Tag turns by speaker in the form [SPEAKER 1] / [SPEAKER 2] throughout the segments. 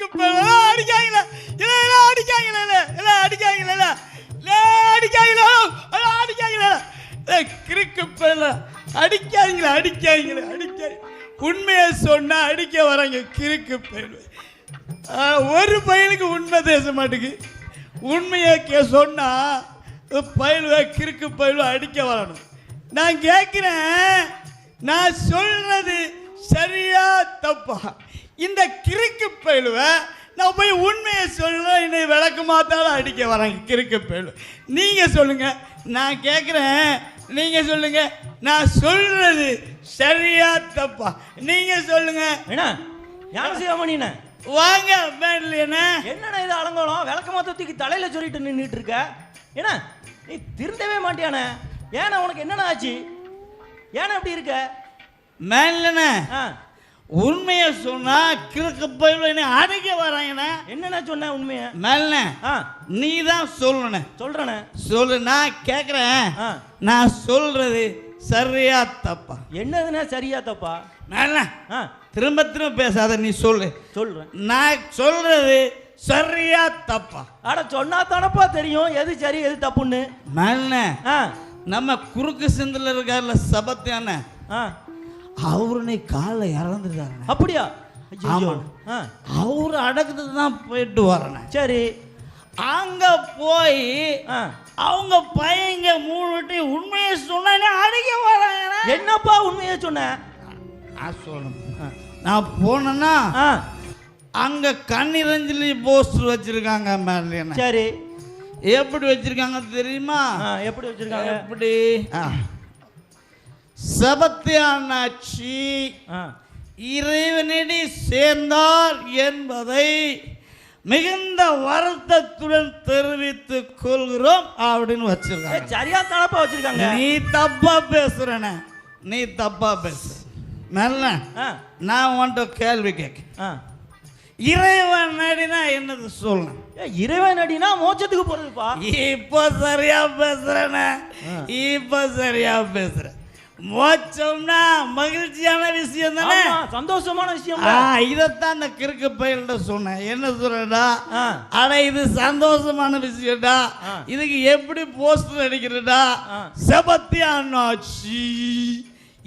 [SPEAKER 1] அடிக்காங்களா அடிக்காங்களா அடிக்காங்களா அடிக்காங்களா அடிக்காங்களா கிறுக்கு பையல அடிக்காங்களா அடிக்காங்களா அடிக்க உண்மையை சொன்னா அடிக்க வராங்க கிறுக்கு பையல். ஒரு பையனுக்கு உண்மை பேச மாட்டேங்குது. உண்மையை சொன்னா பயிலுவ கிறுக்கு பயிலுவ அடிக்க வரணும். நான் கேட்கிறேன், நான் சொல்றது சரியா தப்பா? இந்த கிறுக்கு பயிலுவ நான் போய் உண்மையை சொல்ல என்னை விளக்க மாத்தாலும் அடிக்க வராங்க கிறுக்கு பயிலுவ. நீங்க சொல்லுங்க, நான் கேட்கிறேன், நீங்க சொல்லுங்க, நான் சொல்றது சரியா தப்பா? நீங்க சொல்லுங்க.
[SPEAKER 2] என்ன
[SPEAKER 1] வாங்க என்ன
[SPEAKER 2] என்னடா இது அலங்கோலம்? விளக்க மாத்தத்துக்கு தலையில சொல்லிட்டு நின்றுட்டு இருக்க. ஏன்னா நீ திருந்தவே மாட்டியானே? ஏன்னா உனக்கு என்னென்ன ஆச்சு? ஏன்னா அப்படி இருக்க?
[SPEAKER 1] மேலண்ணே உண்மையை சொன்னா கிழக்கு பயில அடிக்க வராங்கண்ணே.
[SPEAKER 2] என்னென்ன சொன்ன உண்மையை?
[SPEAKER 1] மேலண்ணே நீ தான் சொல்லணும்.
[SPEAKER 2] சொல்றேனே
[SPEAKER 1] சொல்லு. நான் கேட்குறேன், நான் சொல்றது சரியா தப்பா?
[SPEAKER 2] என்னதுன்னா சரியா தப்பா?
[SPEAKER 1] மேலண்ணே திரும்ப திரும்ப பேசாத, நீ சொல்லு.
[SPEAKER 2] சொல்றேன்.
[SPEAKER 1] நான் சொல்றது சரியா தப்பா?
[SPEAKER 2] அட சொன்னா தானப்பா தெரியும் எது சரி எது தப்புன்னு.
[SPEAKER 1] மேலண்ணே நம்ம குறுக்கு சிந்தில் இருக்கார்ல சபத்தியான, அவரு நீ காலை இறந்துருக்காரு.
[SPEAKER 2] அப்படியா?
[SPEAKER 1] அவரு அடக்கத்துக்கு தான் போயிட்டு வரேன்.
[SPEAKER 2] சரி,
[SPEAKER 1] அங்க போய் அவங்க பையங்க மூணுட்டி உண்மையை சொன்ன அடிக்க வராங்க.
[SPEAKER 2] என்னப்பா உண்மையை சொன்ன?
[SPEAKER 1] சொல்லணும். நான் போனேன்னா அங்க கண்ணிரஞ்சலி போஸ்டர் வச்சிருக்காங்க மேல.
[SPEAKER 2] சரி,
[SPEAKER 1] எப்படி வச்சிருக்காங்க தெரியுமா?
[SPEAKER 2] எப்படி வச்சிருக்காங்க?
[SPEAKER 1] எப்படி? செபத்தியானாச்சி இறைவனடி சேர்ந்தார் என்பதை மிகுந்த வருத்தத்துடன் தெரிவித்துக் கொள்கிறோம் அப்படின்னு வச்சிருக்காங்க.
[SPEAKER 2] சரியா தப்பா வச்சிருக்காங்க?
[SPEAKER 1] நீ தப்பா பேசுறன, நீ தப்பா பேசு. நல்ல நான் உன்கிட்ட கேள்வி கேட்க, இறைவன் நடினா என்னது சொல்லு?
[SPEAKER 2] இறைவன் நடினா மோட்சத்துக்கு போறதுப்பா.
[SPEAKER 1] இப்ப சரியா பேசுறன, இப்ப சரியா பேசுற. மோட்சம்னா மகிழ்ச்சியான விஷயம் தானே,
[SPEAKER 2] சந்தோஷமான விஷயம்.
[SPEAKER 1] இதத்தான் அந்த கிறுக்கு பயில்கிட்ட சொன்னேன். என்ன சொல்றா? ஆனா இது சந்தோஷமான விஷயம்டா. இதுக்கு எப்படி போஸ்டர் அடிக்கிறடா? செபத்தியானாச்சி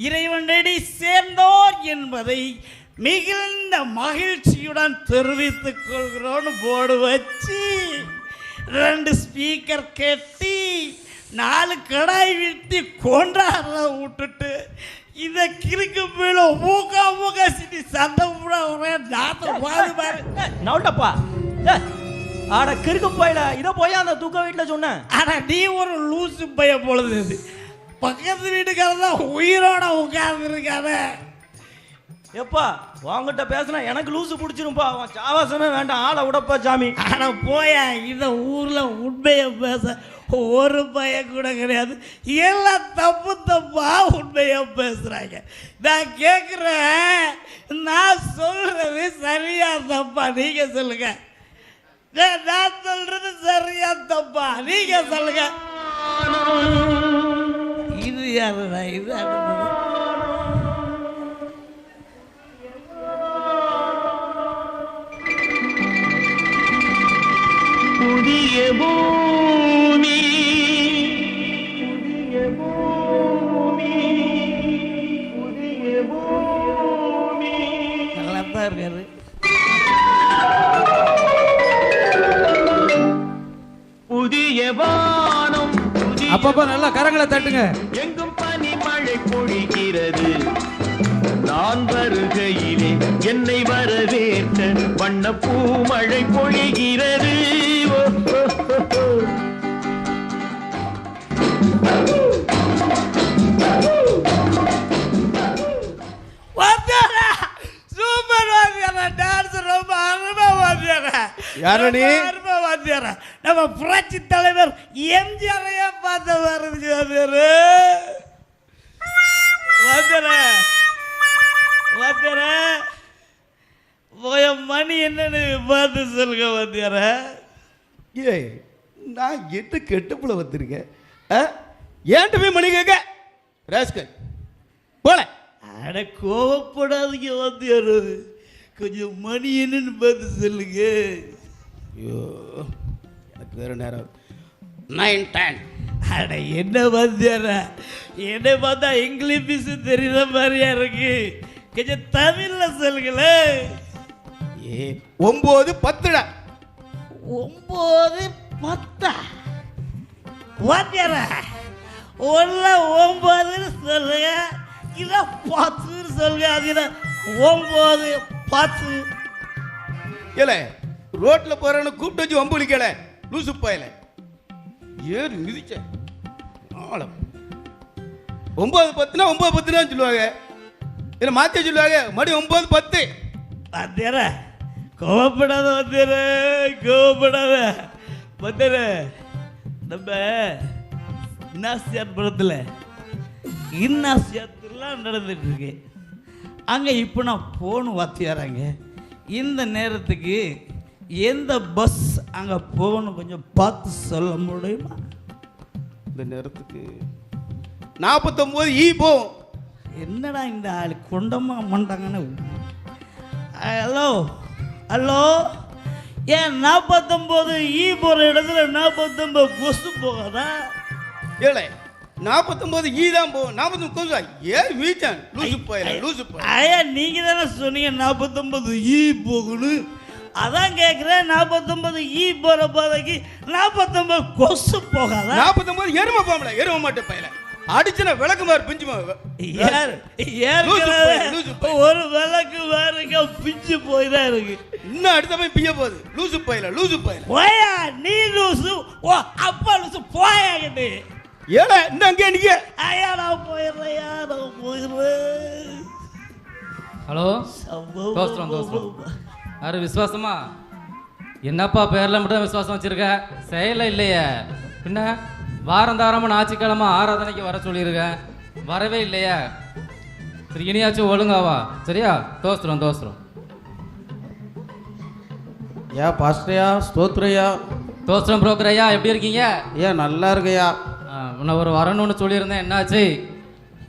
[SPEAKER 1] இறைவனடி சேர்ந்தோர் என்பதை மிகுந்த மகிழ்ச்சியுடன் தெரிவித்துக் கொள்கிறோன்னு போர்டு வச்சு 2 ஸ்பீக்கர் கட்டி 4 கடாய் விட்டு கொண்டாடுற விட்டுட்டு இதை கிறுக்கு போயில மூக்கா மூக்கா சிட்டி சண்டை கூட ஒரே நாத்தம் பாரு பாரு
[SPEAKER 2] நவுட்டப்பா. ஆட கிறுக்கு போயில இதை போய் அந்த தூக்க வீட்டில் சொன்னேன்.
[SPEAKER 1] ஆனா நீ ஒரு லூசு பைய பொழுது பக்கத்து வீட்டுக்காரதான் உயிரோட உட்கார்ந்து இருக்காத.
[SPEAKER 2] எப்பா உங்ககிட்ட பேசினா எனக்கு லூசு பிடிச்சிருப்பா. அவன் சாவாசமே வேண்டாம், ஆளை விடப்பா சாமி.
[SPEAKER 1] ஆனா போயா, இந்த ஊர்ல உண்மையை பேச ஒரு பையன் கூட கிடையாது. எல்லாம் தப்பு தப்பா உண்மையா பேசுறாங்க. நான் கேட்கிறேன், நான் சொல்றது சரியா தப்பா? நீங்க சொல்லுங்க. நான் சொல்றது சரியா தப்பா? நீங்க சொல்லுங்க. இது யாருடா? இது
[SPEAKER 3] புதிய பூமி, புதிய பூமி, புதிய பூமி.
[SPEAKER 1] நல்லா தான் இருக்காரு.
[SPEAKER 3] புதிய வானம்,
[SPEAKER 4] அப்பப்ப நல்லா கரங்களை தட்டுங்க.
[SPEAKER 3] எங்கும் பனி மழை பொழிகிறது. நான் வருகையிலே என்னை வரவேற்ற வண்ண பூமழை பொழிகிறது.
[SPEAKER 1] சூப்பர் வாத்தியாரா, டான்ஸ் ரொம்ப அருமை வாத்தியாரா.
[SPEAKER 4] யாரணி?
[SPEAKER 1] அருமை வாத்தியாரா. நம்ம புரட்சி தலைவர் எம்ஜிஆரையே பார்த்து வருது வாத்தியாரு. வாத்தியாரா வாத்தியாரா போய மணி என்னன்னு பார்த்து சொல்லுங்க வாத்தியாரா.
[SPEAKER 4] ஏய், நான் எட்டு கெட்டுப்புல வந்திருக்கேன். ஏன்ட்டு போய் மணி கேட்க ராஸ்கல் போல.
[SPEAKER 1] அட கோவப்படாதீங்க வாத்தியாரு, கொஞ்சம் மணி என்னன்னு பார்த்து சொல்லுங்க.
[SPEAKER 4] ஐயோ எனக்கு வேறு நேரம் 9:10.
[SPEAKER 1] அட என்ன வாத்தியாரா, என்னை பார்த்தா இங்கிலீஷ் தெரியுற மாதிரியா இருக்கு, கொஞ்சம் தமிழ்ல சொல்லுங்களேன்.
[SPEAKER 4] 9:10.
[SPEAKER 1] 9:10 வாத்தியாரா, ஒன்ல 9 சொல்லுங்க, இல்ல 10 சொல்லுங்க. அது 9:10.
[SPEAKER 4] ஏல ரோட்ல போறவன கூப்பிட்டு வச்சு வம்புலிக்கல லூசு போயல ஏறு மிதிச்ச ஆளம். 9:10னா 9:10 சொல்லுவாங்க, இல்லை மாற்றி சொல்லுவாங்க மணி 9:10.
[SPEAKER 1] வாத்தியாரா கோவப்படாத வாத்தியார, கோவப்படாத வாத்தியார. நம்ம இன்னாசியார் படத்தில் இன்னாசியாத்துலாம் நடந்துட்டு இருக்கு. அங்கே இப்போ நான் போகணும் வாத்தியாராங்க. இந்த நேரத்துக்கு எந்த பஸ் அங்கே போகணும் கொஞ்சம் பார்த்து சொல்ல முடியுமா?
[SPEAKER 4] இந்த நேரத்துக்கு 49 போகும்.
[SPEAKER 1] என்னடா இந்த ஆள் கொண்டமா மாட்டாங்கன்னு. ஹலோ ஹலோ, ஏன் 49 போகிற இடத்துல 49 பஸ் போகாதா?
[SPEAKER 4] ஏழை 49 தான் போகும். 49 ஏன் வீச்சான் லூசு போயல லூசு போய.
[SPEAKER 1] ஐயா நீங்கள் தானே சொன்னீங்க 49 போகணும். அதான் கேட்குறேன், 49 போகிற பாதைக்கு 49 கொசு போகாதா?
[SPEAKER 4] 49 எருமை போகல, எருமை மாட்டு பையல அடிச்சுன விளக்கு மாதிரி பிஞ்சு
[SPEAKER 1] ஒரு விளக்கு வேறுங்க பிஞ்சு போய் தான் இருக்கு.
[SPEAKER 4] இன்னும் அடுத்த போய் பிய்ய போகுது. லூசு பையல லூசு பையல.
[SPEAKER 1] போயா நீ லூசு, ஓ அப்பா லூசு, போயா கிட்டு.
[SPEAKER 4] ஏடா இன்னும் அங்கே நிக்க.
[SPEAKER 1] ஐயா நான் போயிடுறேன்.
[SPEAKER 5] ஹலோ தோஸ்திரம் யாரு விசுவாசமா? என்னப்பா பேரில் மட்டும் விசுவாசம் வச்சிருக்க, செயல இல்லையே. பின்ன வாரம் தாராம ஞாயிற்றுக்கிழமை ஆராதனைக்கு வர சொல்லியிருக்கேன், வரவே இல்லையா? சரி இனியாச்சும் ஒழுங்காவா, சரியா? தோஸ்திரம்
[SPEAKER 6] ஏன் பாஸ்டரையா ஸ்தோத்ரையா?
[SPEAKER 5] தோஸ்திரம் புரோக்கர் ஐயா, எப்படி இருக்கீங்க?
[SPEAKER 6] ஏன் நல்லா இருக்கையா?
[SPEAKER 5] உன்னை ஒரு வரணும்னு சொல்லியிருந்தேன், என்னாச்சு?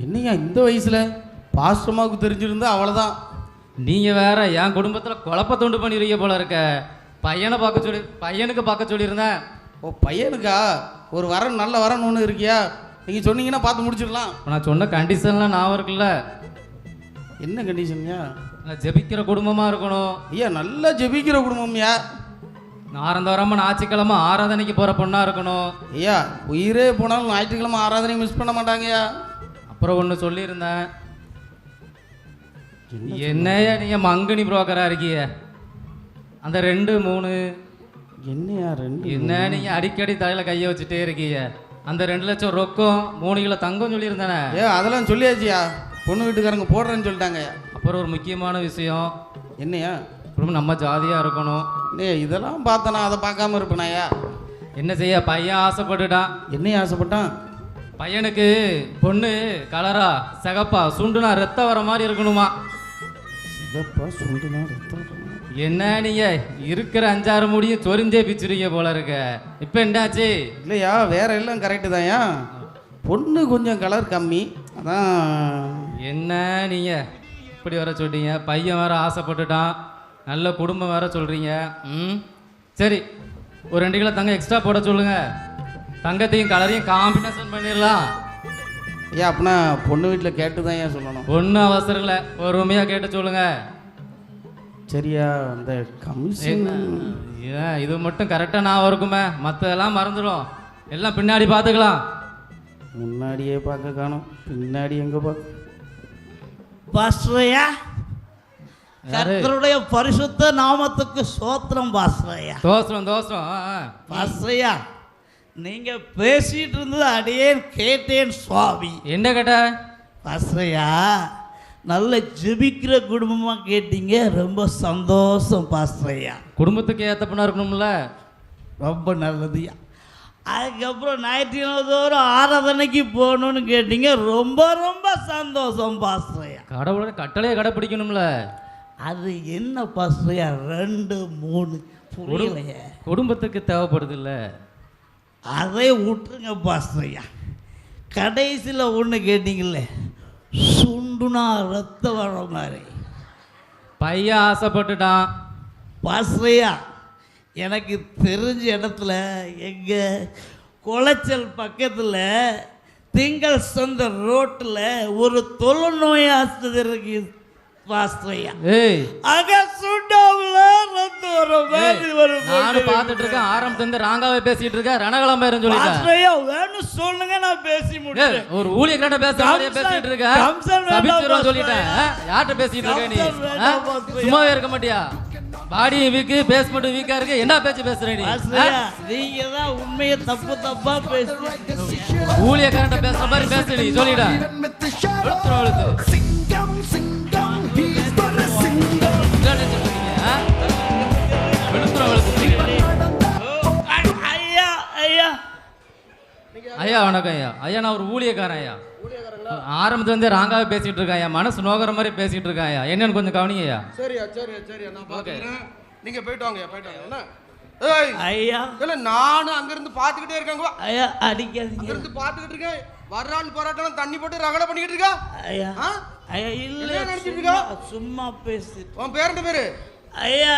[SPEAKER 6] என்னையா இந்த வயசில் பாஸ்டமாவுக்கு தெரிஞ்சிருந்தா அவ்வளோதான்.
[SPEAKER 5] நீங்கள் வேற என் குடும்பத்தில் குழப்பத்தை உண்டு பண்ணிருக்கீங்க போல இருக்க. பையனுக்கு பார்க்க சொல்லியிருந்தேன்.
[SPEAKER 6] ஓ பையனுக்கா? ஒரு வரன் நல்ல வரன் ஒன்று இருக்கியா? நீங்கள் சொன்னீங்கன்னா பார்த்து முடிச்சிடலாம்.
[SPEAKER 5] நான் சொன்ன கண்டிஷன்லாம் நான் இருக்குல்ல.
[SPEAKER 6] என்ன கண்டிஷன்யா?
[SPEAKER 5] நான் ஜெபிக்கிற குடும்பமாக இருக்கணும்.
[SPEAKER 6] ஐயா நல்லா ஜெபிக்கிற குடும்பம்யா.
[SPEAKER 5] நாரந்தோரமாக ஞாயிற்றுக்கிழமை ஆராதனைக்கு போகிற பொண்ணாக இருக்கணும்.
[SPEAKER 6] ஐயா உயிரே போனாலும் ஞாயிற்றுக்கிழமை ஆராதனை மிஸ் பண்ண மாட்டாங்கய்யா.
[SPEAKER 5] அப்புறம் ஒன்று சொல்லியிருந்தேன். என்னையா நீங்கள் மங்கனி புரோக்கராக இருக்கீங்க? அந்த 2 3
[SPEAKER 6] என்னையா 2
[SPEAKER 5] என்ன நீங்கள் அடிக்கடி தலையில் கையை வச்சுட்டே இருக்கீங்க. அந்த 2 லட்சம் ரொக்கம் 3 கிலோ தங்கம் சொல்லியிருந்தானே.
[SPEAKER 6] அதெல்லாம் சொல்லியாச்சியா, பொண்ணு வீட்டுக்காரங்க போடுறேன்னு சொல்லிட்டாங்கய்யா.
[SPEAKER 5] அப்புறம் ஒரு முக்கியமான விஷயம்.
[SPEAKER 6] என்னையா?
[SPEAKER 5] அப்புறம் நம்ம ஜாதியாக இருக்கணும்.
[SPEAKER 6] இல்லையா இதெல்லாம் பார்த்தனா அதை பார்க்காம இருப்பேனாயா?
[SPEAKER 5] என்ன செய்ய, பையன் ஆசைப்பட்டுட்டான்.
[SPEAKER 6] என்னையா ஆசைப்பட்டான்?
[SPEAKER 5] பையனுக்கு பொண்ணு கலரா சிகப்பா சுண்டுனா ரத்தம் வர மாதிரி இருக்கணுமா.
[SPEAKER 6] சிகப்பா சுண்டுனா ரத்தம்?
[SPEAKER 5] என்ன நீங்க இருக்கிற 5-6 முடியும் சொரிஞ்சே பிச்சுறீங்க போல இருக்க. இப்போ என்னாச்சு?
[SPEAKER 6] இல்லையா வேற எல்லாம் கரெக்டு தான்யா, பொண்ணு கொஞ்சம் கலர் கம்மி அதான்.
[SPEAKER 5] என்ன நீங்க இப்படி வர சொல்றீங்க? பையன் வேற ஆசைப்பட்டுட்டான், நல்ல குடும்பம் வேற சொல்றீங்க. சரி ஒரு 2 கிலோ தங்கம் எக்ஸ்ட்ரா போட சொல்லுங்க, தங்கத்தையும் கலரையும் காம்பினேஷன் பண்ணிடலாம்.
[SPEAKER 6] ஐயா அப்படின்னா பொண்ணு வீட்டில் கேட்டு தான் ஏன் சொல்லணும்?
[SPEAKER 5] ஒன்றும் அவசரம் இல்லை, பொறுமையாக கேட்டு சொல்லுங்க.
[SPEAKER 6] சரியா? அந்த கமிஷன்
[SPEAKER 5] ஏன் இது மட்டும் கரெக்டாக நான் இருக்குமே, மற்றதெல்லாம் மறந்துடும், எல்லாம் பின்னாடி பார்த்துக்கலாம்.
[SPEAKER 6] முன்னாடியே பார்க்க காணும், பின்னாடி எங்கே பார்க்க?
[SPEAKER 1] பாஸ்டரையா, கர்த்தருடைய பரிசுத்த நாமத்துக்கு ஸ்தோத்திரம் பாஸ்டரையா.
[SPEAKER 5] தோசரம்
[SPEAKER 1] பாஸ்டரையா, நீங்க பேசிட்டு இருந்தது அடியேன் கேட்டேன் சுவாமி.
[SPEAKER 5] என்ன கேட்ட?
[SPEAKER 1] பாஸ்டரையா, நல்ல ஜெபிக்கிற குடும்பமா கேட்டீங்க, ரொம்ப சந்தோஷம் பாஸ்டரையா.
[SPEAKER 5] குடும்பத்துக்கு ஏற்ற பொண்ணா இருக்கணும்ல,
[SPEAKER 1] ரொம்ப நல்லதுயா. அதுக்கப்புறம் ஞாயிற்றுக்கிழமை தோறும் ஆராதனைக்கு போகணும்னு கேட்டீங்க, ரொம்ப ரொம்ப சந்தோஷம் பாஸ்டரையா.
[SPEAKER 5] கடவுளோட கட்டளையை கடைப்பிடிக்கணும்ல.
[SPEAKER 1] அது என்ன பாஸ்டரையா 2 3 புரியலையே.
[SPEAKER 5] குடும்பத்துக்கு தேவைப்படுது இல்லை,
[SPEAKER 1] அதை விட்டுருங்க பாஸ்டரையா. கடைசியில் ஒன்று கேட்டீங்களே, சுண்டுனா ரத்தம் வர மாதிரி.
[SPEAKER 5] பையன் ஆசைப்பட்டுட்டான்.
[SPEAKER 1] பாஸ்ரையா, எனக்கு தெரிஞ்ச இடத்துல எங்க குளச்சல் பக்கத்தில் திங்கள் சொந்த ரோட்டில் ஒரு தொழுநோய் ஆஸ்பத்திரி இருக்கு பாஸ்ரையா.
[SPEAKER 5] ஏய்,
[SPEAKER 1] அங்க சுண்டாவுல ரத்த வர மாதிரி ஒரு
[SPEAKER 5] நானும் பார்த்துட்டு இருக்கேன். ஆரம்பத்துல இருந்து ராங்காவே பேசிட்டு இருக்க. ரணகலம்பேரும் சொல்லிட்டேன்.
[SPEAKER 1] பாஸ்ரையா வேணும் சொல்லுங்க, நான் பேசி முடிச்சேன்.
[SPEAKER 5] ஒரு ஊழியக்காரட்ட பேசுற மாதிரியே பேசிட்டு இருக்க.
[SPEAKER 1] கம்சன் வேண்டாம்
[SPEAKER 5] சபிச்சிரும் சொல்லிட்டேன். யார்கிட்ட பேசிட்டு இருக்க நீ?
[SPEAKER 1] கம்சன் வேண்டாம் பாஸ்ரையா.
[SPEAKER 5] சும்மாவே இருக்க மாட்டியா? பாடி வீக்கு, பேஸ்மெண்ட் வீக்கா இருக்கு. என்ன பேச்சு பேசுற நீ?
[SPEAKER 1] பாஸ்ரையா, நீங்க தான் உண்மையை தப்பா பேசுறீங்க.
[SPEAKER 5] ஊழியக்காரட்ட பேசுற மாதிரி பேசு நீ. சொல்லிடா.
[SPEAKER 1] ஐயா ஐயா
[SPEAKER 5] ஐயா வணக்கம் ஐயா. ஐயா நான் ஒரு ஊழியக்காரன் ஐயா. ஆரம்பத்துல இருந்தே ராங்காவே பேசிட்டு இருக்கேன் ஐயா. மனசு நோக்கிற மாதிரி பேசிட்டு இருக்கேன் ஐயா. என்னன்னு கொஞ்சம் கவனிங்க ஐயா.
[SPEAKER 6] சரியா நான் பார்த்துக்கிறேன். நீங்க போயிட்டு வாங்க என்ன? ஏய்
[SPEAKER 1] ஐயா
[SPEAKER 6] இல்ல, நானும் அங்கிருந்து பார்த்துக்கிட்டே இருக்கேங்க.
[SPEAKER 1] ஐயா அடிக்காதீங்க.
[SPEAKER 6] அங்கிருந்து பார்த்துக்கிட்டு இருக்கேன். வர்றாள் போராட்டம் தண்ணி போட்டு ரகலை பண்ணிக்கிட்டு இருக்கா.
[SPEAKER 1] ஐயா
[SPEAKER 6] ஆ?
[SPEAKER 1] ஐயா இல்ல,
[SPEAKER 6] என்ன நினைச்சிட்டு இருக்கா?
[SPEAKER 1] சும்மா பேசு.
[SPEAKER 6] உன் பேர் என்ன பேரு?
[SPEAKER 1] ஐயா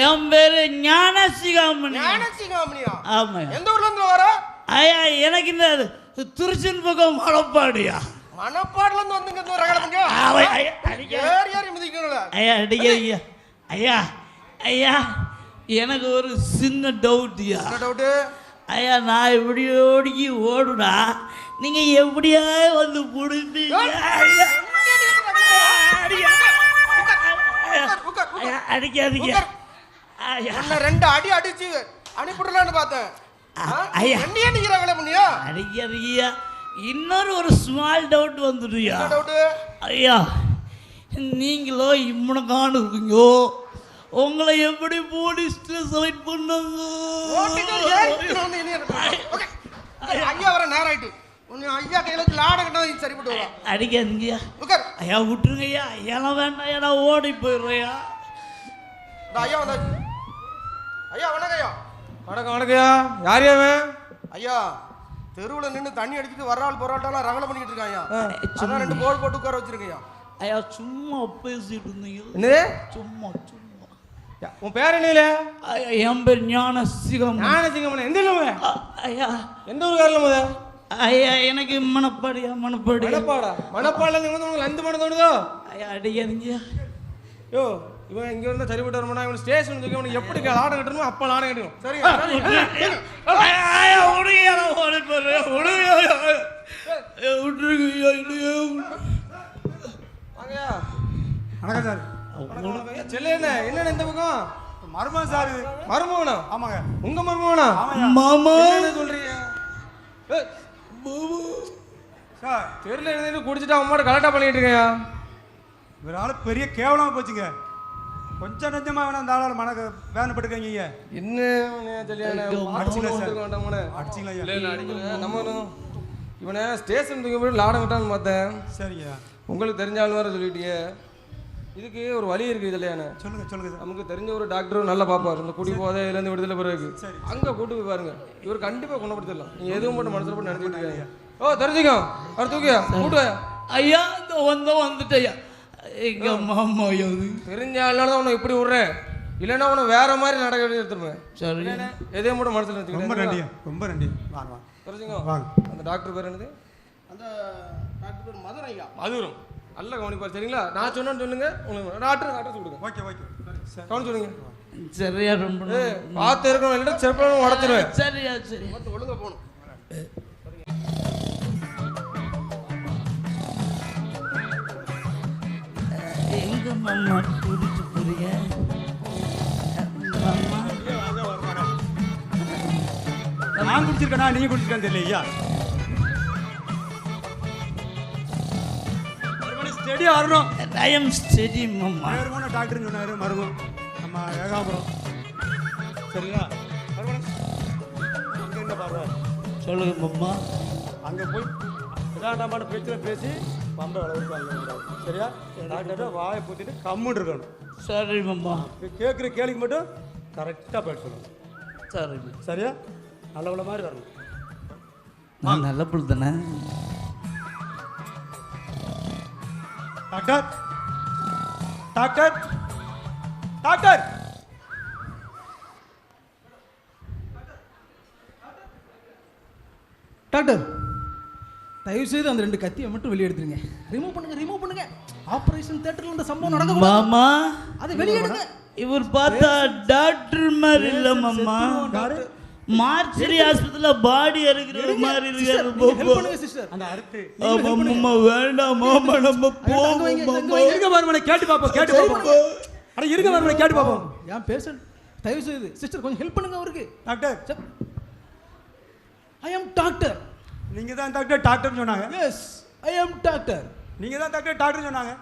[SPEAKER 1] என் பேரு ஞானசிகாமணி.
[SPEAKER 6] ஞானசிகாமணியா?
[SPEAKER 1] ஆமா
[SPEAKER 6] எந்த ஊர்ல இருந்து வர?
[SPEAKER 1] ஐயா எனக்கு இந்த திருச்சென் பக்கம் மணப்பாடியா.
[SPEAKER 6] மணப்பாடுல இருந்து வந்துங்க இந்த ரகலை பண்ணுங்க.
[SPEAKER 1] ஐயா அடிக்காதீங்க.
[SPEAKER 6] ஏறி மிதிக்கணும்ல.
[SPEAKER 1] ஐயா அடிக்காதீங்க. ஐயா ஐயா எனக்கு ஒரு சின்ன டவுட்யா.
[SPEAKER 6] என்ன டவுட்?
[SPEAKER 1] ஐயா நான் இப்படி ஓடிக்கி ஓடுனா நீங்க எப்படியா வந்து புடிப்பீங்க? ஐயா அடிக்காதீங்க. ஐயா
[SPEAKER 6] என்ன ரெண்டு அடி அடிச்சு அனுப்பிடலான்னு பார்த்தேன்.
[SPEAKER 1] ஐயா
[SPEAKER 6] என்னையே நீங்க ரகலை பண்ணியா?
[SPEAKER 1] அடிக்காதீங்க. இன்னொரு ஒரு ஸ்மால் டவுட் வந்துடுயா.
[SPEAKER 6] என்ன டவுட்?
[SPEAKER 1] ஐயா நீங்களோ இம்மனக்கான இருக்கீங்கோ, உங்களை எப்படி போலீஸ் செலக்ட் பண்ணாங்க?
[SPEAKER 6] ஐயா வர நேரம் ஆயிட்டு. ஐயா கையில லாட கட்டா சரிப்பட்டு வரா.
[SPEAKER 1] அடிக்காதீங்கய்யா.
[SPEAKER 6] உட்கார்.
[SPEAKER 1] ஐயா விட்டுருங்க ஐயா. ஐயாலாம் வேண்டாம் ஐயா, நான் ஓடி போயிடுறேயா.
[SPEAKER 6] ஐயா வந்தாச்சு. ஐயா வணக்கம் ஐயா.
[SPEAKER 7] வணக்கம் வணக்கம்யா. யார் அவன்?
[SPEAKER 6] ஐயா தெருவுல நின்று தண்ணி அடிச்சுட்டு வர்றாள் போராட்டம்லாம் ரகலை பண்ணிக்கிட்டு இருக்கான் ஐயா. அதான் ரெண்டு போல் போட்டு உட்கார வச்சிருக்கேன்.
[SPEAKER 1] ஐயா சும்மா பேசிட்டு இருந்தீங்க.
[SPEAKER 7] என்னது?
[SPEAKER 1] சும்மா
[SPEAKER 7] உன் பேர் என்ன?
[SPEAKER 1] ஐயா என் பேர் ஞானசிகம்.
[SPEAKER 7] ஞானசிங்கமன். எந்த இல்ல?
[SPEAKER 1] ஐயா
[SPEAKER 7] எந்த ஊர் காரில் முத?
[SPEAKER 1] ஐயா எனக்கு மணப்பாடியா.
[SPEAKER 7] மணப்பாடா? மணப்பாடில இருந்து வந்து உங்களுக்கு எந்த மனம் தோணுதோ?
[SPEAKER 1] ஐயா அடிக்காதீங்க.
[SPEAKER 7] யோ இவன் இங்க இருந்தா சரிப்பட்டு வரமாட்டா. இவன் ஸ்டேஷன் தூக்கி அவனுக்கு எப்படி லாடம் கட்டணுமோ அப்ப லாடம் கட்டணும். சரி
[SPEAKER 1] ஐயா விடுங்க, நான் ஓடி போயிடுறேன். விட்டுருங்க.
[SPEAKER 7] வாங்கய்யா.
[SPEAKER 8] வணக்கம் சார்.
[SPEAKER 7] செல்ல என்ன இந்த பக்கம்?
[SPEAKER 8] மருமகன் சார்.
[SPEAKER 7] மருமகனா?
[SPEAKER 8] ஆமாங்க.
[SPEAKER 7] உங்க மருமகனா?
[SPEAKER 1] மாமா
[SPEAKER 7] என்ன சொல்றீங்க?
[SPEAKER 8] சார்
[SPEAKER 7] தெருல இருந்து குடிச்சிட்டு அவன் மாட்ட கலெக்டா பண்ணிட்டு இருக்கேயா.
[SPEAKER 8] இவரால பெரிய கேவலமா போச்சுங்க. கொஞ்சம் நெஞ்சமா வேணா இந்த ஆளால மனக்கு வேதனைப்பட்டுருக்கீங்க.
[SPEAKER 7] என்ன சொல்லியா?
[SPEAKER 8] அடிச்சிங்களா சார்?
[SPEAKER 7] வேண்டாமோனே
[SPEAKER 8] அடிச்சிங்களா?
[SPEAKER 7] இல்ல அடிக்கல. நம்ம இவனை ஸ்டேஷன் தூக்கி போய் லாடம் கட்டான்னு பார்த்தேன்.
[SPEAKER 8] சரிங்க.
[SPEAKER 7] உங்களுக்கு தெரிஞ்சாலும் வேற சொல்லிட்டீங்க. இதுக்கு ஒரு வழி இருக்குது இதுலையானே.
[SPEAKER 8] சொல்லுங்க சொல்லுங்க சார்.
[SPEAKER 7] நமக்கு தெரிஞ்ச ஒரு டாக்டரும் நல்லா பார்ப்பார். இந்த குடி போதையிலேருந்து விடுதலை பிறகு அங்கே கூட்டு போய் பாருங்க. இவர் கண்டிப்பாக குணப்படுத்திடலாம். நீங்கள் எதுவும் மட்டும் மனசில் போட்டு நடத்திட்டு இருக்காங்க. ஓ தெரிஞ்சுக்கோ. அவர் தூக்கியா கூட்டு
[SPEAKER 1] ஐயா இந்த வந்துட்டையா. எங்க மாமா அது
[SPEAKER 7] தெரிஞ்ச ஆள்னால தான் உன்னை இப்படி விட்றேன். இல்லைன்னா உன்னை வேற மாதிரி நடக்க எடுத்துருவேன்.
[SPEAKER 1] சரி
[SPEAKER 7] எதையும் மட்டும் மனசில்
[SPEAKER 8] ரொம்ப
[SPEAKER 7] எடுத்துக்கிறேன்.
[SPEAKER 8] நன்றி ரொம்ப நன்றி. வாங்க வாங்க
[SPEAKER 7] தெரிஞ்சுக்கோ.
[SPEAKER 8] வாங்க.
[SPEAKER 7] அந்த டாக்டர் பேர் என்னது?
[SPEAKER 6] அந்த டாக்டர் பேர் மதுரை ஐயா.
[SPEAKER 7] மதுரம். நல்லா கவனிப்பார் சரிங்களா? நான் சொன்னேன்னு சொல்லுங்க. உங்களுக்கு டாக்டர் கொடுங்க.
[SPEAKER 8] Okay okay sir.
[SPEAKER 7] கவனிச்சு சொல்லுங்க.
[SPEAKER 1] சரியா ரொம்ப
[SPEAKER 7] பார்த்து இருக்கணும். இல்லைன்னா செருப்பாலும் உடச்சிருவேன்.
[SPEAKER 1] சரியா சரி
[SPEAKER 6] ஒழுங்கா போகணும்.
[SPEAKER 1] எங்க மாமா கூட்டிட்டு போறீங்க? மாமா
[SPEAKER 8] நான் குடிச்சிருக்கேனா நீங்க குடிச்சிருக்கேன்னு தெரியலையா? ஸ்டெடியா வரணும்.
[SPEAKER 1] ஐ எம் ஸ்டெடி மாமா.
[SPEAKER 8] மருமகன டாக்டர்னு சொன்னாரு. மருமகன் நம்ம ஏகாபுரம். சரிங்களா? மருமகன் அங்கே என்ன பாருங்க.
[SPEAKER 1] சொல்லுங்க மாமா.
[SPEAKER 8] அங்கே போய் இதாண்டாமான பேச்சு பேசி பம்பை அளவுக்கு வாங்க. சரியா? டாக்டர்கிட்ட வாயை பூத்திட்டு கம்முன்னு இருக்கணும்.
[SPEAKER 1] சரி மாமா.
[SPEAKER 8] கேட்குற கேள்விக்கு மட்டும் கரெக்டாக போயிட்டு சொல்லணும்.
[SPEAKER 1] சரி
[SPEAKER 8] சரியா? நல்ல மாதிரி வரணும்.
[SPEAKER 1] நான் நல்ல புள்ள தானே
[SPEAKER 8] டாக்டர் டாக்டர் டாக்டர்
[SPEAKER 9] டாக்டர் தயவு செய்து அந்த 2 கத்தியை மட்டும் வெளியே எடுத்துருங்க. ரிமூவ் பண்ணுங்க. ஆபரேஷன் தியேட்டர்ல இந்த சம்பவம் நடக்க
[SPEAKER 1] மாமா
[SPEAKER 9] அதை வெளியே எடுங்க.
[SPEAKER 1] இவர் பார்த்தா டாக்டர் மாதிரி இல்ல மாமா, மார்ச்சரி ஆஸ்பத்திரியில பாடி இருக்கிற மாதிரி இருக்காரு.
[SPEAKER 9] ஹெல்ப் பண்ணுங்க சிஸ்டர்.
[SPEAKER 8] அந்த அறுத்து
[SPEAKER 1] மாமா வேண்டாம் மாமா, நம்ம போவோம் மாமா.
[SPEAKER 8] இருங்க மருமனை கேட்டு பாப்போம் அட இருங்க மருமனை கேட்டு பாப்போம்.
[SPEAKER 9] ஏன் பேஷண்ட் தயவு செய்து சிஸ்டர் கொஞ்சம் ஹெல்ப் பண்ணுங்க அவருக்கு.
[SPEAKER 8] Doctor
[SPEAKER 9] I am doctor.
[SPEAKER 8] நீங்க தான் டாக்டர் சொன்னாங்க.
[SPEAKER 9] Yes I am doctor.
[SPEAKER 8] நீங்க தான் டாக்டர் சொன்னாங்க.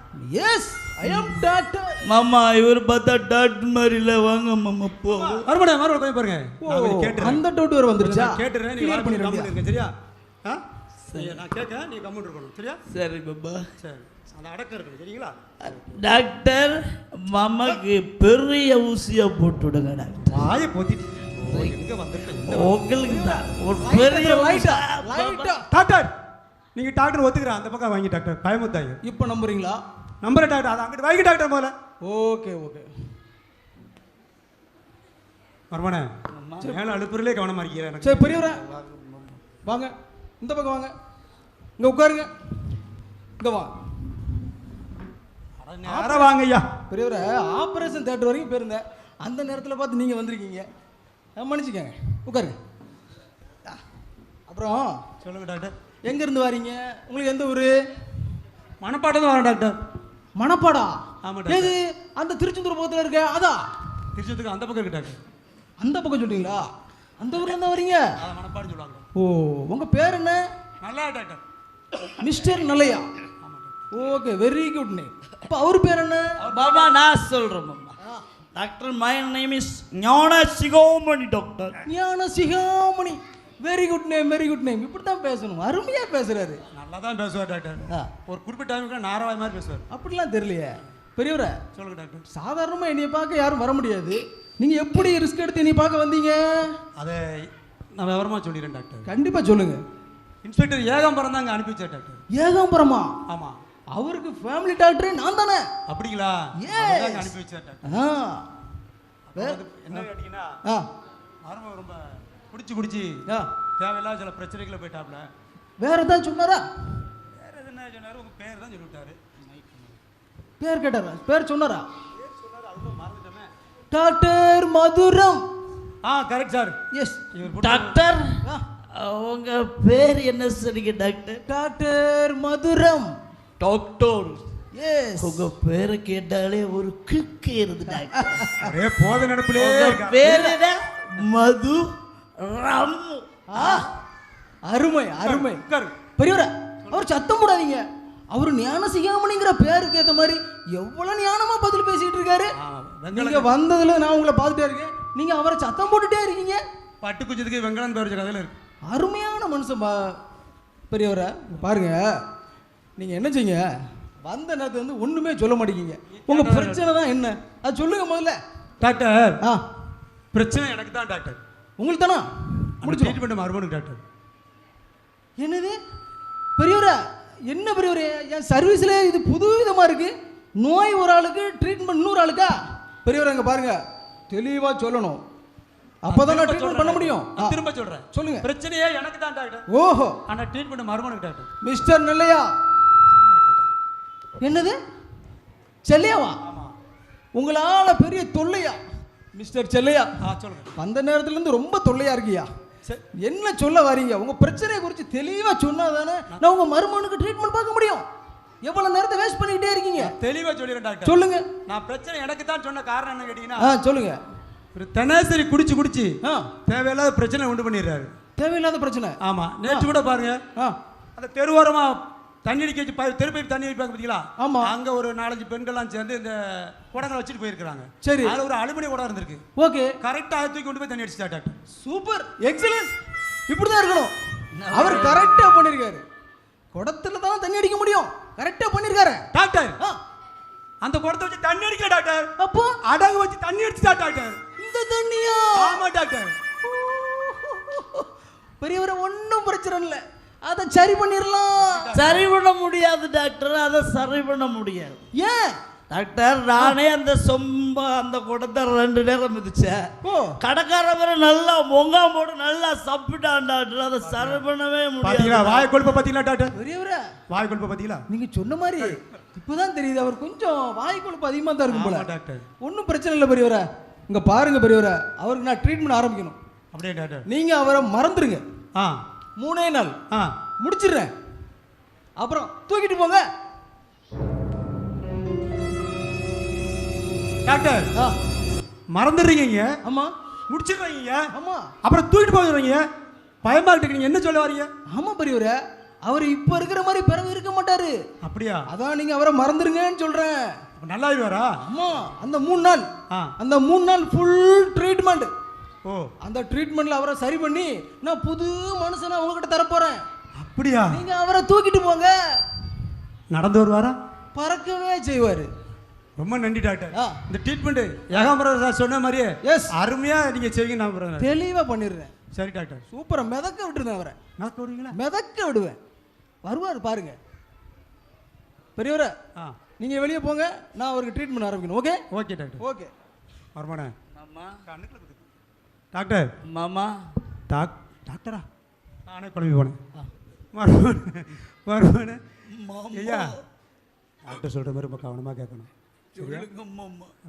[SPEAKER 9] Yes I am doctor.
[SPEAKER 1] மாமா இவர் பார்த்தா டாக்டர் மாதிரி இல்ல, வாங்க மாமா போவோம்.
[SPEAKER 8] மறுபடியும் கொஞ்சம் பாருங்க. நான் கேட்றேன்.
[SPEAKER 9] அந்த டவுட் வேற வந்துருச்சா?
[SPEAKER 8] கேட்றேன், நீ
[SPEAKER 9] கிளியர் பண்ணிடுங்க.
[SPEAKER 8] இருங்க சரியா? நான் கேட்கறேன், நீ கம்முன்னு இருக்கணும் சரியா?
[SPEAKER 1] சரி பாபா.
[SPEAKER 8] சரி, அந்த அடக்கம் இருக்கணும் சரிங்களா?
[SPEAKER 1] டாக்டர் மாமாக்கு பெரிய ஊசியா போட்டு விடுங்க டாக்டர்.
[SPEAKER 8] வாயை போத்திட்டு எங்க வந்திருக்க
[SPEAKER 1] உங்களுக்கு தான் ஒரு பெரிய
[SPEAKER 9] லைட்டா.
[SPEAKER 8] டாக்டர் நீங்க டாக்டர் ஒத்துக்கிறேன், அந்த பக்கம் வாங்கி டாக்டர் பயமுத்தாங்க.
[SPEAKER 9] இப்போ நம்புறீங்களா?
[SPEAKER 8] நம்பர் டாக்டர், அதை அங்கிட்டு வாங்கி டாக்டர் போல.
[SPEAKER 9] ஓகே
[SPEAKER 8] மர்மனே மேல அனுப்புறதுலே கவனமா இருக்கீங்க எனக்கு.
[SPEAKER 9] சரி பெரியவரே வாங்க, இந்த பக்கம் வாங்க, இங்க உட்காருங்க, இங்க வா.
[SPEAKER 8] நேரா வாங்க ஐயா.
[SPEAKER 9] பெரியவரே ஆபரேஷன் தியேட்டர் வரைக்கும் போயிருந்தேன், அந்த நேரத்தில் பார்த்து நீங்கள் வந்திருக்கீங்க, மன்னிச்சுக்கங்க, உட்காருங்க. அப்புறம்
[SPEAKER 8] சொல்லுங்க டாக்டர்.
[SPEAKER 9] எங்கேருந்து வாரீங்க? உங்களுக்கு எந்த ஊர்?
[SPEAKER 8] மணப்பாடம் தான் வரேன் டாக்டர்.
[SPEAKER 9] மணப்பாடா?
[SPEAKER 8] ஆமாம் டாக்டர்.
[SPEAKER 9] ஏது அந்த திருச்செந்தூர் பக்கத்தில் இருக்க அதா?
[SPEAKER 8] திருச்செந்தூருக்கு அந்த பக்கம் இருக்கு டாக்டர்.
[SPEAKER 9] அந்த பக்கம் சொல்றீங்களா? அந்த ஊர்ல இருந்தா வரீங்க?
[SPEAKER 8] அத மணப்பாடம் சொல்லுவாங்க.
[SPEAKER 9] ஓ உங்க பேர் என்ன?
[SPEAKER 8] நல்லா doctor.
[SPEAKER 9] Mister Nallaiah? Okay very good name. அப்ப அவர் பேர் என்ன?
[SPEAKER 1] பாபா நான் சொல்றேன் மாமா. டாக்டர் மை நேம் இஸ் ஞான Sigamani doctor.
[SPEAKER 9] Gnana Sigamani. Very good name, very good name. இப்படி தான் பேசணும், அருமையா பேசுறாரு.
[SPEAKER 8] நல்லா தான் பேசுவார் டாக்டர். ஒரு குறிப்பிட்ட டைமுக்கு நாரவாய் மாதிரி பேசுவார்.
[SPEAKER 9] அப்படிலாம் தெரியலையே பெரியவரே.
[SPEAKER 8] சொல்லுங்க டாக்டர்.
[SPEAKER 9] சாதாரணமா என்னைய பார்க்க யாரும் வர முடியாது, நீங்க எப்படி ரிஸ்க் எடுத்து என்னை பார்க்க வந்தீங்க?
[SPEAKER 8] அதை நான் விவரமா சொல்லிடுறேன் டாக்டர்.
[SPEAKER 9] கண்டிப்பா சொல்லுங்க.
[SPEAKER 8] இன்ஸ்பெக்டர் ஏகாம்பரம் தான் அங்கே அனுப்பி வச்சார் டாக்டர்.
[SPEAKER 9] ஏகாம்பரமா?
[SPEAKER 8] ஆமா.
[SPEAKER 9] அவருக்கு ஃபேமிலி டாக்டரே நான் தானே.
[SPEAKER 8] அப்படிங்களா? அங்க அனுப்பி வச்சார் டாக்டர். என்ன கேட்டீங்கன்னா மர்மம் ரொம்ப குடிச்சு தேவையில்லாத சில பிரச்சனைகளை போயிட்டாப்ல.
[SPEAKER 9] வேற ஏதாவது சொன்னாரா?
[SPEAKER 8] வேற என்ன சொன்னாரு? உங்க பேர் தான் சொல்லிவிட்டாரு.
[SPEAKER 9] பேர் கேட்டாரா? பேர் சொன்னாரா? Doctor Madhuram.
[SPEAKER 8] Correct sir.
[SPEAKER 9] Yes
[SPEAKER 1] doctor உங்க பேர் என்ன சொன்னீங்க doctor?
[SPEAKER 9] Doctor Madhuram.
[SPEAKER 1] Doctor
[SPEAKER 9] yes
[SPEAKER 1] உங்க பேரை கேட்டாலே ஒரு கிக் ஏறுது டாக்டர்.
[SPEAKER 8] அரே போத நடப்பிலே
[SPEAKER 1] பேர் என்ன? மது ரம்.
[SPEAKER 9] அருமை அருமை. பெரியவரே அவர் சத்தம் போடாதீங்க. அவர் ஞான சிகாமணிங்கிற பேருக்கு ஏற்ற மாதிரி எவ்வளவு ஞானமா பதில் பேசிட்டு இருக்காரு. நீங்க வந்ததுல நான் உங்களை பார்த்துட்டே இருக்கேன், நீங்க அவரை சத்தம் போட்டுட்டே இருக்கீங்க.
[SPEAKER 8] பட்டு குஞ்சத்துக்கு வெங்கடன் பேர் வச்ச கதையில இருக்கு.
[SPEAKER 9] அருமையான மனுஷன் பெரியவரை. பாருங்க நீங்க என்ன செய்யுங்க, வந்த நேரத்துல வந்து ஒண்ணுமே சொல்ல மாட்டேங்க. உங்க பிரச்சனை தான் என்ன அது சொல்லுங்க முதல்ல.
[SPEAKER 8] டாக்டர் பிரச்சனை எனக்கு தான் டாக்டர்.
[SPEAKER 9] உங்களுக்கு தானா?
[SPEAKER 8] முடிச்சு ட்ரீட்மெண்ட் மறுபடியும் டாக்டர்.
[SPEAKER 9] என்னது பெரியவரே? என்ன பெரியவரே, என் சர்வீஸ்ல இது புது விதமா இருக்கு. நோய் ஒரு ஆளுக்கு, ட்ரீட்மெண்ட் இன்னொரு ஆளுக்கா? பெரியவரே அங்க பாருங்க, தெளிவா சொல்லணும், அப்பதான் நான் ட்ரீட்மெண்ட் பண்ண முடியும்.
[SPEAKER 8] திரும்ப சொல்றேன்,
[SPEAKER 9] சொல்லுங்க.
[SPEAKER 8] பிரச்சனையே எனக்கு தான் டாக்டர்.
[SPEAKER 9] ஓஹோ,
[SPEAKER 8] ஆனா ட்ரீட்மெண்ட் மறுபடியும் டாக்டர்.
[SPEAKER 9] மிஸ்டர் நெல்லையா. என்னது செல்லையாவா? உங்களால பெரிய தொல்லையா மிஸ்டர் செல்லையா?
[SPEAKER 8] சொல்லுங்க.
[SPEAKER 9] வந்த நேரத்துல இருந்து ரொம்ப தொல்லையா இருக்கியா? என்ன சொல்ல வரீங்க? உங்க பிரச்சனையை குறித்து தெளிவா சொன்னாதானே நான் உங்க மருமகனுக்கு ட்ரீட்மெண்ட் பார்க்க முடியும். எவ்வளவு நேரத்தை வேஸ்ட் பண்ணிட்டே இருக்கீங்க?
[SPEAKER 8] தெளிவா சொல்லிடுறேன் டாக்டர்.
[SPEAKER 9] சொல்லுங்க.
[SPEAKER 8] நான் பிரச்சனை எனக்கு தான் சொன்ன காரணம் என்ன கேட்டீங்கன்னா,
[SPEAKER 9] சொல்லுங்க.
[SPEAKER 8] ஒரு தினசரி குடிச்சு தேவையில்லாத பிரச்சனை உண்டு பண்ணிடுறாரு.
[SPEAKER 9] தேவையில்லாத பிரச்சனை?
[SPEAKER 8] ஆமா. நேற்று கூட பாருங்க, அந்த தெருவோரமா தண்ணி அடிக்க வச்சு தெரு பைப் தண்ணி அடிப்பாங்க பார்த்தீங்களா?
[SPEAKER 9] ஆமா.
[SPEAKER 8] அங்க ஒரு 4-5 பெண்கள்லாம் சேர்ந்து இந்த குடங்களை வச்சுட்டு போயிருக்காங்க.
[SPEAKER 9] சரி.
[SPEAKER 8] அதுல ஒரு அலுமினிய குடம் இருந்திருக்கு.
[SPEAKER 9] ஓகே.
[SPEAKER 8] கரெக்டா தூக்கி கொண்டு போய் தண்ணி அடிச்சா டாக்டர்.
[SPEAKER 9] Super, excellent. இப்படிதான் இருக்கணும். அவர் கரெக்டா பண்ணிருக்காரு. குடத்துல தான் தண்ணி அடிக்க முடியும், கரெக்டா பண்ணிருக்காரு
[SPEAKER 8] டாக்டர். அந்த குடத்தை வச்சு தண்ணி அடிக்க டாக்டர்.
[SPEAKER 9] அப்போ
[SPEAKER 8] அடகு வச்சு தண்ணி அடிச்சா டாக்டர்.
[SPEAKER 9] இந்த தண்ணியா?
[SPEAKER 8] ஆமா டாக்டர்.
[SPEAKER 9] பெரியவரை ஒன்றும் பிரச்சனை இல்லை, அதை சரி பண்ணிடலாம்.
[SPEAKER 1] சரி பண்ண முடியாது டாக்டர், அதை சரி பண்ண முடியாது.
[SPEAKER 9] ஏன்?
[SPEAKER 1] டாக்டர் நானே அந்த அந்த குடத்தை 2 நேரம் மிதிச்சேன். கடைக்காரன் நல்லா மொங்கா போட்டு நல்லா சாப்பிட்டான் டாக்டர். அதை சரி பண்ணவே
[SPEAKER 8] பாத்தீங்களா
[SPEAKER 1] முடியாது.
[SPEAKER 8] வாய் கொழுப்ப பாத்தீங்களா டாக்டர்?
[SPEAKER 9] பெரியவரே
[SPEAKER 8] வாய் கொழுப்ப பாத்தீங்களா?
[SPEAKER 9] நீங்க சொன்ன மாதிரி இப்பதான் தெரியுது அவர் கொஞ்சம் வாய் கொழுப்பு அதிகமா தான் இருக்கும் போல.
[SPEAKER 8] டாக்டர்
[SPEAKER 9] ஒன்றும் பிரச்சனை இல்லை பெரியவரே. இங்க பாருங்க பெரியவரே, அவருக்கு நான் ட்ரீட்மெண்ட் ஆரம்பிக்கணும்.
[SPEAKER 8] அப்படியே டாக்டர்.
[SPEAKER 9] நீங்க அவரை மறந்துருங்க. 3 நாள் முடிச்சிடுறேன். அப்புறம் தூக்கிட்டு போங்க
[SPEAKER 8] டாக்டர். மறந்துடுறீங்க.
[SPEAKER 9] ஆமா
[SPEAKER 8] முடிச்சிடுறீங்க.
[SPEAKER 9] ஆமா
[SPEAKER 8] அப்புறம் தூக்கிட்டு போகிறீங்க. பயமா இருக்கு. நீங்க என்ன சொல்ல வரீங்க?
[SPEAKER 9] ஆமா பெரியவரே, அவர் இப்ப இருக்கிற மாதிரி பிறகு இருக்க மாட்டாரு.
[SPEAKER 8] அப்படியா?
[SPEAKER 9] அதான் நீங்க அவரை மறந்துருங்கன்னு சொல்றேன்.
[SPEAKER 8] நல்லா இருவாரா?
[SPEAKER 9] ஆமா அந்த 3 நாள் அந்த 3 நாள் ஃபுல் ட்ரீட்மெண்ட். அந்த ட்ரீட்மெண்ட்ல அவரை சரி பண்ணி நான் புது மனுஷனை உங்ககிட்ட தர போறேன்.
[SPEAKER 8] அப்படியா?
[SPEAKER 9] நீங்க அவரை தூக்கிட்டு போங்க.
[SPEAKER 8] நடந்து வருவாரா?
[SPEAKER 9] பறக்கவே செய்வாரு.
[SPEAKER 8] ரொம்ப நன்றி டாக்டர். இந்த ட்ரீட்மெண்ட் ஏகாம்பரம் சொன்ன மாதிரியே அருமையா நீங்க செய்வீங்க. நான்
[SPEAKER 9] தெளிவா பண்ணிடுறேன்.
[SPEAKER 8] சரி டாக்டர்.
[SPEAKER 9] சூப்பரா மிதக்க விட்டுருந்தேன் அவரை.
[SPEAKER 8] மிதக்க விடுவீங்களா?
[SPEAKER 9] மிதக்க விடுவேன். வருவாரு பாருங்க. பெரியவரே நீங்க வெளியே போங்க, நான் அவருக்கு ட்ரீட்மெண்ட் ஆரம்பிக்கணும். Okay
[SPEAKER 8] okay doctor.
[SPEAKER 9] ஓகே
[SPEAKER 8] மர்மனே
[SPEAKER 1] மாமா
[SPEAKER 8] டாக்டர்.
[SPEAKER 1] மாமா
[SPEAKER 8] டாக்டரா? நானே குழம்பி போனேன். மர்மனே ஐயா டாக்டர் சொல்கிற மாதிரி ரொம்ப கவனமாக கேட்கணும். சரியா?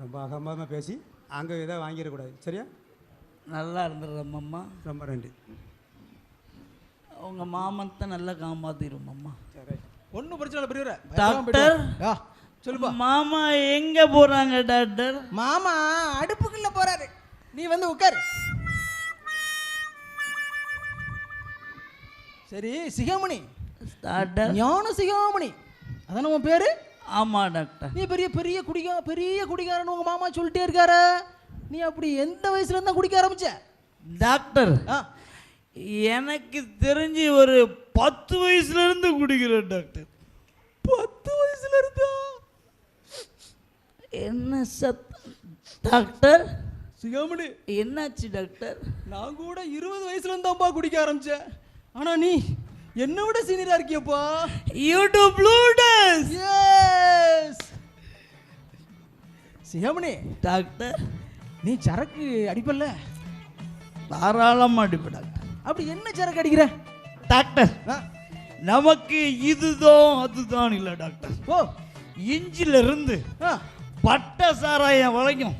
[SPEAKER 8] ரொம்ப அகமாக பேசி அங்கே இதை வாங்கிடக்கூடாது. சரியா?
[SPEAKER 1] நல்லா இருந்துடுற மாமா.
[SPEAKER 8] ரொம்ப நன்றி.
[SPEAKER 1] உங்கள் மாமத்தை நல்லா காப்பாற்றிடும் மாமா.
[SPEAKER 9] ஒன்றும் பிரச்சனை இல்லை பெரியவரே.
[SPEAKER 1] டாக்டர்
[SPEAKER 9] சொல்லுப்பா.
[SPEAKER 1] மாமா எங்கே போகிறாங்க டாக்டர்?
[SPEAKER 9] மாமா அடுப்புக்குள்ள போறாரு. நீ வந்து உட்காரு. சரி சிகாமணி.
[SPEAKER 1] டாக்டர்
[SPEAKER 9] ஞான சிகாமணி அதான உன் பேரு?
[SPEAKER 1] ஆமாம் டாக்டர்.
[SPEAKER 9] நீ பெரிய குடிகாரன்னு உங்க மாமா சொல்லிட்டே இருக்காரு. நீ அப்படி எந்த வயசுல இருந்தா குடிக்க ஆரம்பிச்ச?
[SPEAKER 1] டாக்டர் எனக்கு தெரிஞ்சு ஒரு 10 வயசுல இருந்து குடிக்கிறேன் டாக்டர். 10 வயசுல இருந்தா? என்ன டாக்டர்?
[SPEAKER 9] சிகாமணி
[SPEAKER 1] என்னாச்சு டாக்டர்?
[SPEAKER 9] நான் கூட 20 வயசுல இருந்தாப்பா குடிக்க ஆரம்பிச்சேன். ஆனா நீ என்ன விட சீனியரா இருக்கியப்பா.
[SPEAKER 1] யூடியூப் ப்ளூடஸ்.
[SPEAKER 9] எஸ் சிகாமணி.
[SPEAKER 1] டாக்டர்
[SPEAKER 9] நீ சரக்கு அடிப்பல்ல?
[SPEAKER 1] தாராளமாக அடிப்பேன் டாக்டர்.
[SPEAKER 9] அப்படி என்ன சரக்கு அடிக்கிற
[SPEAKER 1] டாக்டர்? நமக்கு இதுதான் அதுதான் இல்லை டாக்டர். இஞ்சில இருந்து பட்டை சாராயம் வரைக்கும்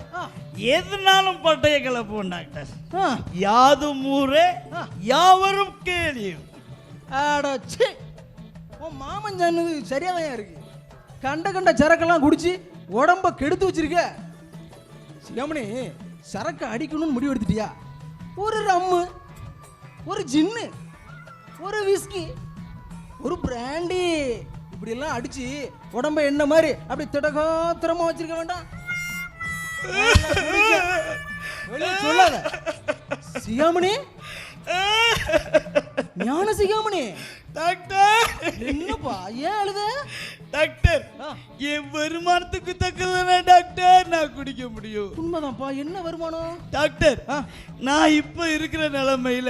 [SPEAKER 1] எதுனாலும் பட்டைய கிளப்புவோம் டாக்டர். யாதும் ஊரே யாவரும் கேளியும்.
[SPEAKER 9] அடச்சி உன் மாமன் சொன்னது சரியாதான் இருக்கு. கண்ட சரக்கெல்லாம் குடிச்சு உடம்ப கெடுத்து வச்சிருக்க. சிகாமணி சரக்கு அடிக்கணும்னு முடிவு எடுத்துட்டியா? ஒரு ரம்மு, ஒரு ஜின்னு, ஒரு விஸ்கி, ஒரு பிராண்டி இப்படியெல்லாம் அடிச்சு உடம்ப என்ன மாதிரி அப்படி திடகாத்திரமா வச்சிருக்க வேண்டாம். சொல்லாத சிகாமணி. ஞான சிகாமணி.
[SPEAKER 1] டாக்டர்
[SPEAKER 9] என்னப்பா ஏன் அழுத?
[SPEAKER 1] டாக்டர் என் வருமானத்துக்கு தக்கதானே டாக்டர் நான் குடிக்க முடியும்.
[SPEAKER 9] உண்மைதான்ப்பா. என்ன வருமானம்?
[SPEAKER 1] டாக்டர் நான் இப்ப இருக்கிற நிலைமையில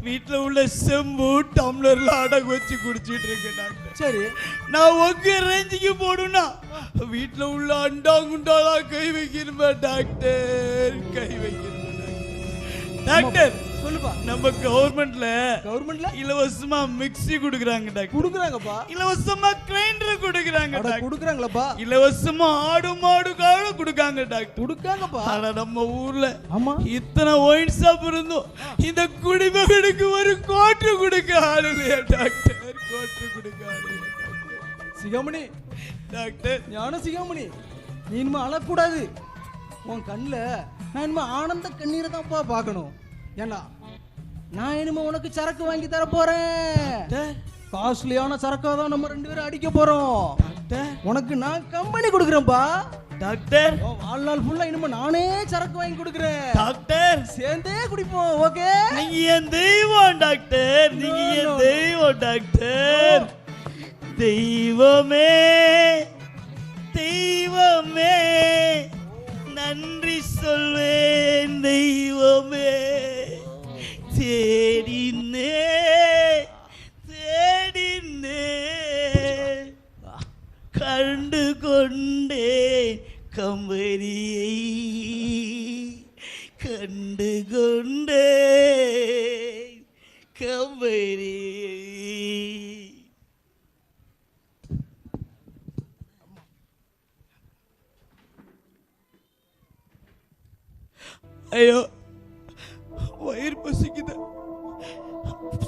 [SPEAKER 1] வீட்டுல உள்ள செம்பு டம்ளர்ல அடகு வச்சு குடிச்சிட்டு இருக்கேன் டாக்டர்.
[SPEAKER 9] சரி
[SPEAKER 1] நான் உங்க ரேஞ்சுக்கு போடுனா வீட்டுல உள்ள அண்டாங்குண்டாலாம் கை வைக்கணுமா டாக்டர்? கை வைக்கணுமா டாக்டர்?
[SPEAKER 9] சொல்லுப்பா.
[SPEAKER 1] நம்ம கவர்மெண்ட்ல இலவசமா மிக்ஸி குடுக்குறாங்க டாக்டர்.
[SPEAKER 9] குடுக்குறாங்கப்பா.
[SPEAKER 1] இலவசமா கிரைண்டர் குடுக்குறாங்க டாக்டர்.
[SPEAKER 9] குடுக்குறாங்களப்பா.
[SPEAKER 1] இலவசமா ஆடு மாடு காடு குடுக்காங்க டாக்டர்.
[SPEAKER 9] குடுக்காங்கப்பா.
[SPEAKER 1] ஆனா நம்ம ஊர்ல
[SPEAKER 9] ஆமா
[SPEAKER 1] இத்தனை ஒயின் ஷாப் இருந்தோம் இந்த குடிமகனுக்கு ஒரு கோட்டு குடுக்க ஆளு இல்லையா டாக்டர்? கோட்டு குடுக்க ஆளு இல்லையா டாக்டர்?
[SPEAKER 9] சிகாமணி.
[SPEAKER 1] டாக்டர்
[SPEAKER 9] ஞான சிகாமணி நீ இனிமே அழக்கூடாது. உன் கண்ணில் நான் இனிமே ஆனந்த கண்ணீரை தான்ப்பா பார்க்கணும். ஏன்னா நான் இனிமே உனக்கு சரக்கு வாங்கி தர போறேன். காஸ்ட்லியான சரக்கா தான் நம்ம 2 பேரும் அடிக்க போறோம். உனக்கு நான் கம்பெனி கொடுக்குறேன்ப்பா
[SPEAKER 1] டாக்டர்.
[SPEAKER 9] வாழ்நாள் ஃபுல்லா இனிமே நானே சரக்கு வாங்கி கொடுக்குறேன்
[SPEAKER 1] டாக்டர்.
[SPEAKER 9] சேர்ந்தே குடிப்போம். ஓகே?
[SPEAKER 1] நீங்க என் தெய்வம் டாக்டர். நீங்க என் தெய்வம் டாக்டர். தெய்வமே தெய்வமே நன்றி சொல்வேன் தெய்வமே. தேடினே கண்டு கொண்டே கம்பெனியை கண்டு கொண்டே கம்பெனி. ஐயோ வயிறு பசிக்குது,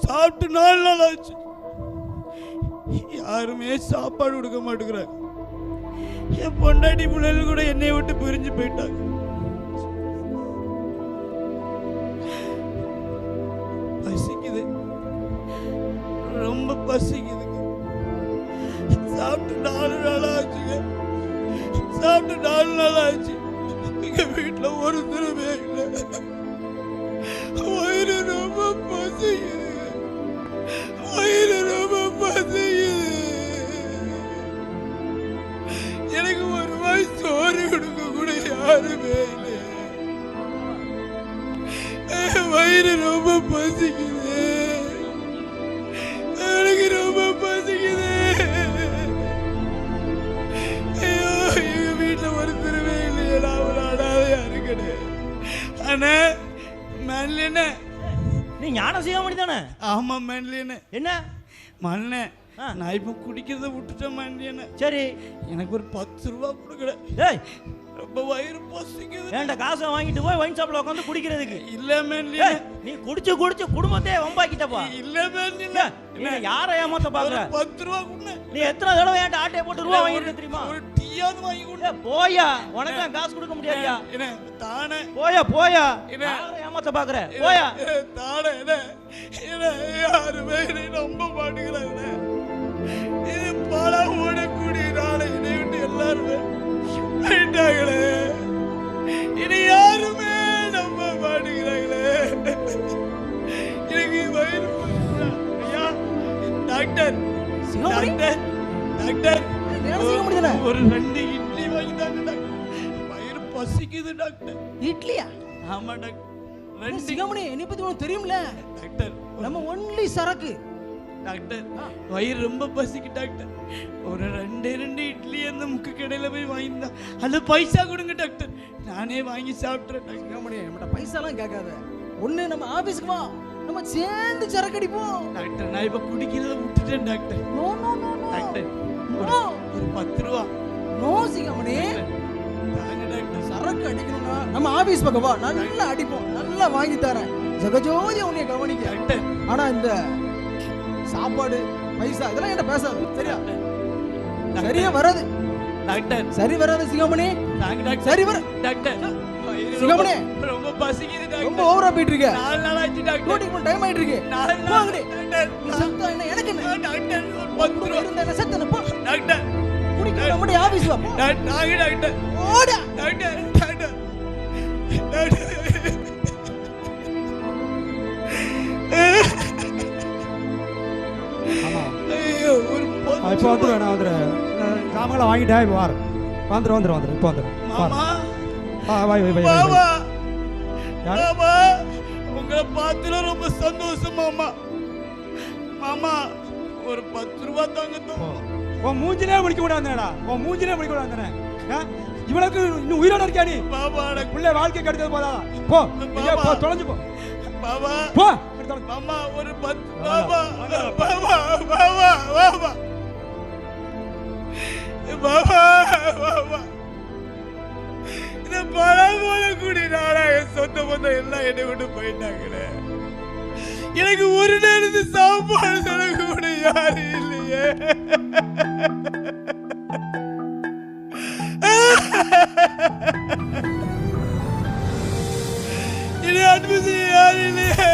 [SPEAKER 1] சாப்பிட்டு 4 நாள் ஆச்சு, யாருமே சாப்பாடு கொடுக்க மாட்டேங்கிறாங்க. என் பொண்டாட்டி பிள்ளைகள் கூட என்னை விட்டு பிரிஞ்சு போயிட்டாங்க. பசிக்குது, ரொம்ப பசிக்குதுங்க. சாப்பிட்டு 4 நாள் ஆச்சுங்க, சாப்பிட்டு 4 நாள் ஆச்சு. எங்க வீட்டுல ஒரு தடவை இல்லை. வயிறு ரொம்ப பசிக்குது, வயிறு ரொம்ப பசிக்குது. எனக்கு ஒரு வாய் சோறு கொடுக்க கூட யாருமே இல்லை. வயிறு ரொம்ப பசிக்குது, எனக்கு ரொம்ப பசிக்குது. ஐயோ எங்க வீட்டுல ஒரு தடவை இல்லையே, நான் ஒரு அனாதையா இருக்கேன். அண்ணே மேன்லியண்ணே,
[SPEAKER 2] நீ ஞான சிகாமணி தானே?
[SPEAKER 1] ஆமா மேன்லியண்ணே.
[SPEAKER 2] என்ன
[SPEAKER 1] மண்ணே, நான் இப்போ குடிக்கிறத விட்டுட்டேன் மேன்லியண்ணே.
[SPEAKER 2] சரி,
[SPEAKER 1] எனக்கு ஒரு 10 ரூபா கொடுக்கல.
[SPEAKER 2] டேய்
[SPEAKER 1] ரொம்ப வயிறு பசிக்குது.
[SPEAKER 2] ஏன்டா காசை வாங்கிட்டு போய் வைன் ஷாப்ல உட்காந்து குடிக்கிறதுக்கு?
[SPEAKER 1] இல்ல மேன்லியண்ணே,
[SPEAKER 2] நீ குடிச்சு குடிச்சு குடும்பத்தையே வம்பாக்கிட்டப்பா.
[SPEAKER 1] இல்ல மேன்லியண்ணே,
[SPEAKER 2] நீ யாரை ஏமாத்த பாக்குற?
[SPEAKER 1] 10 ரூபா கொடுங்க.
[SPEAKER 2] நீ எத்தனை தடவை என்கிட்ட ஆட்டையை போட்டு ரூபா வாங்கிட்டு தெரியுமா?
[SPEAKER 1] ஒரு டீயாவது வாங்கி கொடுங்க.
[SPEAKER 2] போயா, உனக்கு நான் காசு கொடுக்க முடியாதுயா.
[SPEAKER 1] என்ன தானே?
[SPEAKER 2] போயா போயா,
[SPEAKER 1] என்ன?
[SPEAKER 2] யாரை ஏமாத்த பாக்குற? போயா
[SPEAKER 1] தானே. என்ன யாருமே என்னை நம்ப மாட்டேங்கிறாங்க. இது பாலா ஓடக்கூடிய நாளை என்னை விட்டு எல்லாருமே போயிட்டாங்களே. இனி யாருமே நம்ப மாட்டேங்கிறாங்களே. எனக்கு வயிறு பசிக்குது. ஐயா டாக்டர், டாக்டர், டாக்டர், ஒரு 2 இட்லி வாங்கி தாங்க டாக்டர். வயிறு பசிக்குது டாக்டர்.
[SPEAKER 9] இட்லியா?
[SPEAKER 1] ஆமா டாக்டர், 2
[SPEAKER 9] சிகாமணி, என்னை பத்தி உனக்கு தெரியும்ல,
[SPEAKER 1] டாக்டர்.
[SPEAKER 9] நம்ம ஒன்லி சரக்கு.
[SPEAKER 1] டாக்டர் வயிறு ரொம்ப பசிக்கு டாக்டர். ஒரு 2 இட்லி அந்த முக்கு கடையில போய் வாங்கியிருந்தா அது பைசா கொடுங்க டாக்டர், நானே வாங்கி சாப்பிட்றேன் டாக்டர்.
[SPEAKER 9] சிகாமணி, நம்மகிட்ட பைசாலாம் கேட்காத, ஒண்ணு நம்ம ஆபீஸ்க்கு வா, நம்ம சேர்ந்து சரக்கு அடிப்போம்.
[SPEAKER 1] டாக்டர் நான் இப்ப குடிக்கிறத விட்டுட்டேன் doctor.
[SPEAKER 9] No no no no
[SPEAKER 1] doctor
[SPEAKER 9] no,
[SPEAKER 1] ஒரு 10 ரூபா
[SPEAKER 9] நோ சிகாமணி,
[SPEAKER 1] தாங்க டாக்டர்.
[SPEAKER 9] சரக்கு அடிக்கணும்னா நம்ம ஆபீஸ் பக்கம் வா, நல்லா அடிப்போம், நல்லா வாங்கி தரேன். ஜெகஜோதி உன்னைய கவனிக்க.
[SPEAKER 1] டாக்டர்
[SPEAKER 9] ஆனா இந்த சாப்பாடு பைசா இதெல்லாம் என்ன பேசாது, சரியா? சரியா வராது
[SPEAKER 1] டாக்டர்,
[SPEAKER 9] சரி வராது சிகாமணி.
[SPEAKER 1] தாங்க டாக்டர்.
[SPEAKER 9] சரி வர
[SPEAKER 1] டாக்டர் வயிறு
[SPEAKER 9] சிகாமணி,
[SPEAKER 1] ரொம்ப பசிக்குது டாக்டர்.
[SPEAKER 9] ரொம்ப ஓவரா போயிட்டு இருக்க.
[SPEAKER 1] 4 நாள் ஆச்சு டாக்டர்.
[SPEAKER 9] டூட்டிக்கு டைம் ஆயிட்டு இருக்கு.
[SPEAKER 1] 4 நாள்
[SPEAKER 9] போங்கடி.
[SPEAKER 1] டாக்டர்.
[SPEAKER 9] நீ செத்தா என்ன, எனக்கு என்ன?
[SPEAKER 1] டாக்டர் ஒரு 10 ரூபா
[SPEAKER 9] இருந்தா என்ன, செத்தன போ.
[SPEAKER 1] டாக்டர்.
[SPEAKER 9] குடிக்க நம்ம ஆபீஸ் வா போ.
[SPEAKER 1] தாங்க டாக்டர்.
[SPEAKER 9] ஓடா
[SPEAKER 1] டாக்டர், டாக்டர், டாக்டர். ஐயோ ஒரு
[SPEAKER 8] இப்போ வந்துடுவேன், நான் வந்துடுறேன். சாமான்களை வாங்கிட்டேன், இப்போ வாரேன். வந்துடும் இப்போ வந்துடும்.
[SPEAKER 1] மாமா,
[SPEAKER 8] வாய் வாய் வாய்
[SPEAKER 1] மாமா,
[SPEAKER 8] யாரு?
[SPEAKER 1] மாமா, உங்களை பார்த்துல ரொம்ப சந்தோஷம் மாமா. மாமா ஒரு 10 ரூபா தாங்க.
[SPEAKER 8] உன் மூஞ்சிலே முடிக்க கூட வந்தேடா, உன் மூஞ்சிலே முடிக்க கூட வந்தேன். இவனுக்கு இன்னும் உயிரோட இருக்கியா நீ?
[SPEAKER 1] மாமா
[SPEAKER 8] பிள்ளை வாழ்க்கை கிடைச்சது போதா? போ போ, தொலைஞ்சு போ.
[SPEAKER 1] மாமா,
[SPEAKER 8] போ.
[SPEAKER 1] மாமா ஒரு 10. மாமா, மாமா, மாமா, மாமா, மாமா, மாமா. இந்த பழம் போல கூடி நாளாக சொந்த பந்தம் எல்லாம் என்னை விட்டு போயிட்டாங்களே. எனக்கு ஒரு நேரத்து சாப்பாடு சொல்ல கூட யாரும் இல்லையே. இனி அன்பு செய்ய யாரும் இல்லையே.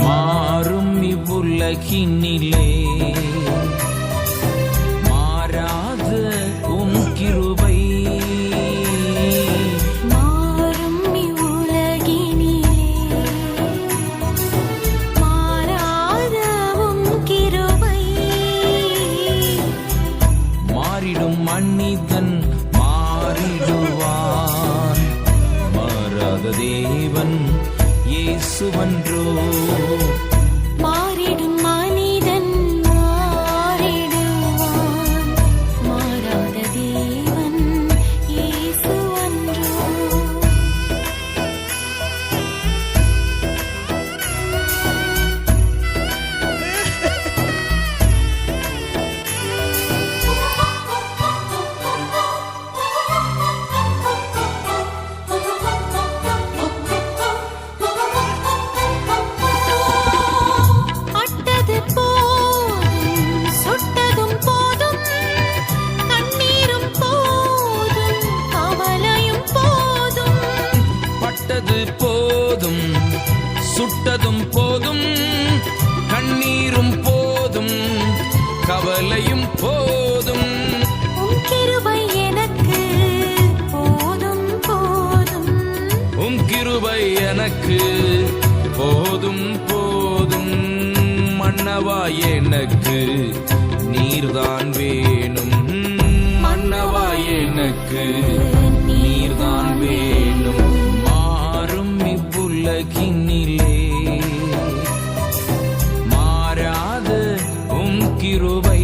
[SPEAKER 10] மாறும் இவ்வுலகினிலே மாறாத உம் கிருபை,
[SPEAKER 11] மாறும் இவ்வுலகினிலே
[SPEAKER 10] இயேசுவன்றோ.
[SPEAKER 11] மாறிடும் மனிதன் மாறிடுவான், மாறாத தேவன் இயேசுவன்றோ. அட்டது போதும், சுட்டதும் போதும், கண்ணீரும் போதும், கவலையும் போதும்.
[SPEAKER 10] பட்டது போதும், சுட்டதும் போதும், கண்ணீரும் போதும், கவலையும் போதும்.
[SPEAKER 11] உம் கிருபை எனக்கு போதும் போதும்.
[SPEAKER 10] உம் கிருபை எனக்கு போதும் போதும். மன்னவா எனக்கு நீர்தான் வேணும், மன்னவா எனக்கு நீர்தான் வேணும். மாறும் இவ்வுலகினிலே மாறாத உம் கிருபை.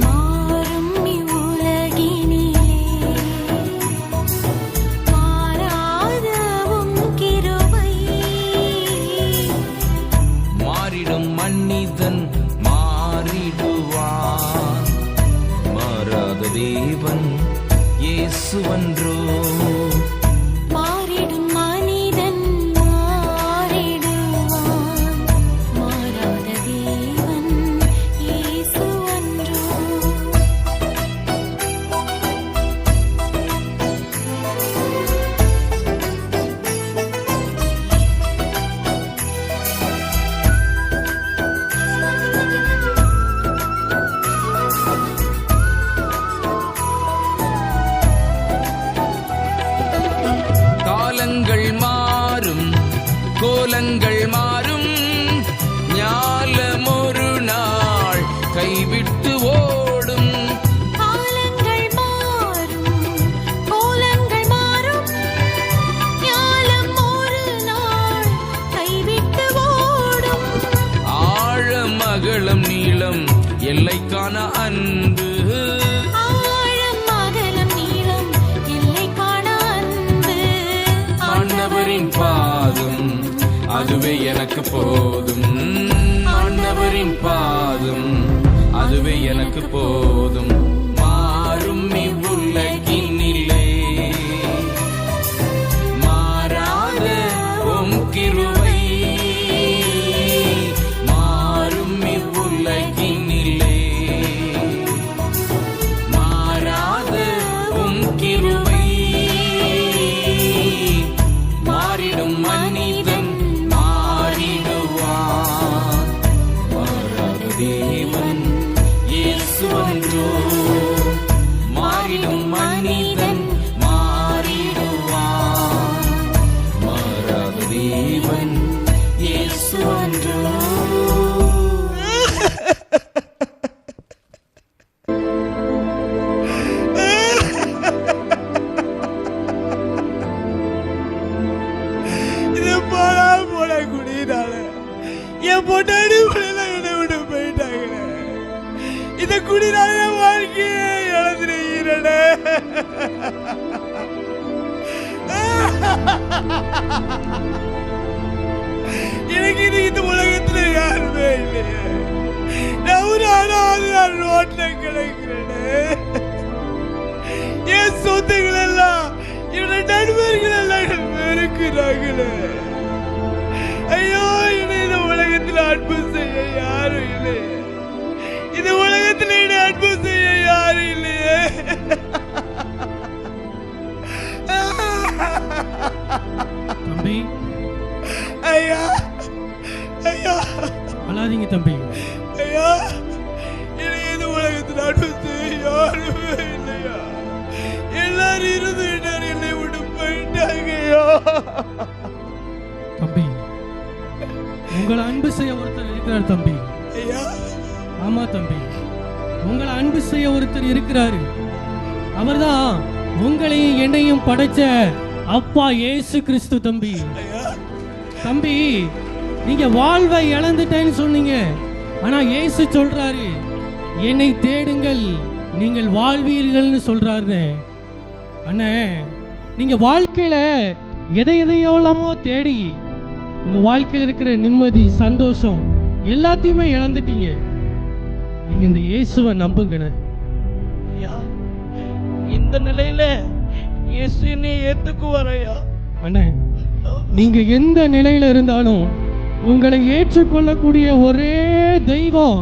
[SPEAKER 11] மாறும் இவ்வுலகினிலே மாறாத உம் கிருபை.
[SPEAKER 10] மாறிடும் மனிதன் மாறிடுவான், மாறாத தேவன் இயேசுவன்றோ.
[SPEAKER 11] மாறிடும் மனிதன் மாறிடுவான், மாறாத தேவன் இயேசுவன்றோ.
[SPEAKER 10] காலங்கள் மாறும், கோலங்கள் மாறும், ஞாலம் ஒரு நாள் கைவிட்டு ஓடும்.
[SPEAKER 11] காலங்கள் மாறும், கோலங்கள் மாறும், ஞாலம் ஒரு நாள் கைவிட்டு ஓடும்.
[SPEAKER 10] ஆழம் அகலம் நீளம் எல்லைக்கான அன்பு,
[SPEAKER 11] ஆழம் அகலம் நீளம் எல்லை காண அன்பு.
[SPEAKER 10] ஆண்டவரின் பாதம் அதுவே எனக்கு போதும், ஆண்டவரின் பாதம் அதுவே எனக்கு போதும். மாறும் இவ்வுலகினிலே மாறாத உம் கிருபை. மாறும் இவ்வுலகினிலே மாறாத உம் கிருபை. மாறிடும் மனிதன் மாறிடுவான், மாறாத தேவன் இயேசுவன்றோ. மாறிடும் மனிதன் மாறிடுவான், மாறாத தேவன் இயேசுவன்றோ.
[SPEAKER 1] இது போடா போட குடினால என் பொண்டாடி பிள்ளைல என்னை விட்டு போயிட்டாங்களே. இந்த குடினால என் வாழ்க்கையே இழந்துருக்கிறேனே. எனக்கு இது இந்த உலகத்துல யாருமே இல்லையே. நான் ஒரு அனாதை ரோட்ல கிடக்கிறேனே. என் சொத்துக்கள் எல்லாம் என்னோட நண்பர்கள் எல்லாம் வெறுக்கிறாங்களே. ஐயோ, என்னை இந்த உலகத்துல அன்பு செய்ய யாரும் இல்லையே. இந்த உலகத்துல என்னை அன்பு செய்ய யாரும் இல்லையே.
[SPEAKER 12] தம்பி,
[SPEAKER 1] ஐயா ஐயா
[SPEAKER 12] அழாதீங்க தம்பி.
[SPEAKER 1] ஐயா, என்னை இந்த உலகத்துல அன்பு செய்ய யாருமே இல்லையா. எல்லாரும் இருந்து என்னை விட்டு போயிட்டாங்கய்யா.
[SPEAKER 12] தம்பி, உங்களை அன்பு செய்ய ஒருத்தர் இருக்கிறார் தம்பி.
[SPEAKER 1] ஐயா,
[SPEAKER 12] ஆமா தம்பி, உங்களை அன்பு செய்ய ஒருத்தர் இருக்கிறாரு. அவர்தான் உங்களையும் என்னையும் படைச்ச அப்பா இயேசு கிறிஸ்து தம்பி. தம்பி, நீங்க வாழ்வை இழந்துட்டேன்னு சொன்னீங்க. ஆனா இயேசு சொல்றாரு, என்னை தேடுங்கள் நீங்கள் வாழ்வீர்கள்னு சொல்றாரு. அண்ணே, நீங்க வாழ்க்கையில எதையெல்லாமோ தேடி உங்க வாழ்க்கையில் இருக்கிற நிம்மதி, சந்தோஷம் எல்லாத்தையுமே இழந்துட்டீங்க. நீங்க இந்த இயேசுவை நம்புங்கண்ணே.
[SPEAKER 1] ஐயா, இந்த நிலையில இயேசு என்னை ஏத்துக்குவார் ஐயா.
[SPEAKER 12] அண்ணே, நீங்க எந்த நிலையில இருந்தாலும் உங்களை ஏற்றுக்கொள்ளக்கூடிய ஒரே தெய்வம்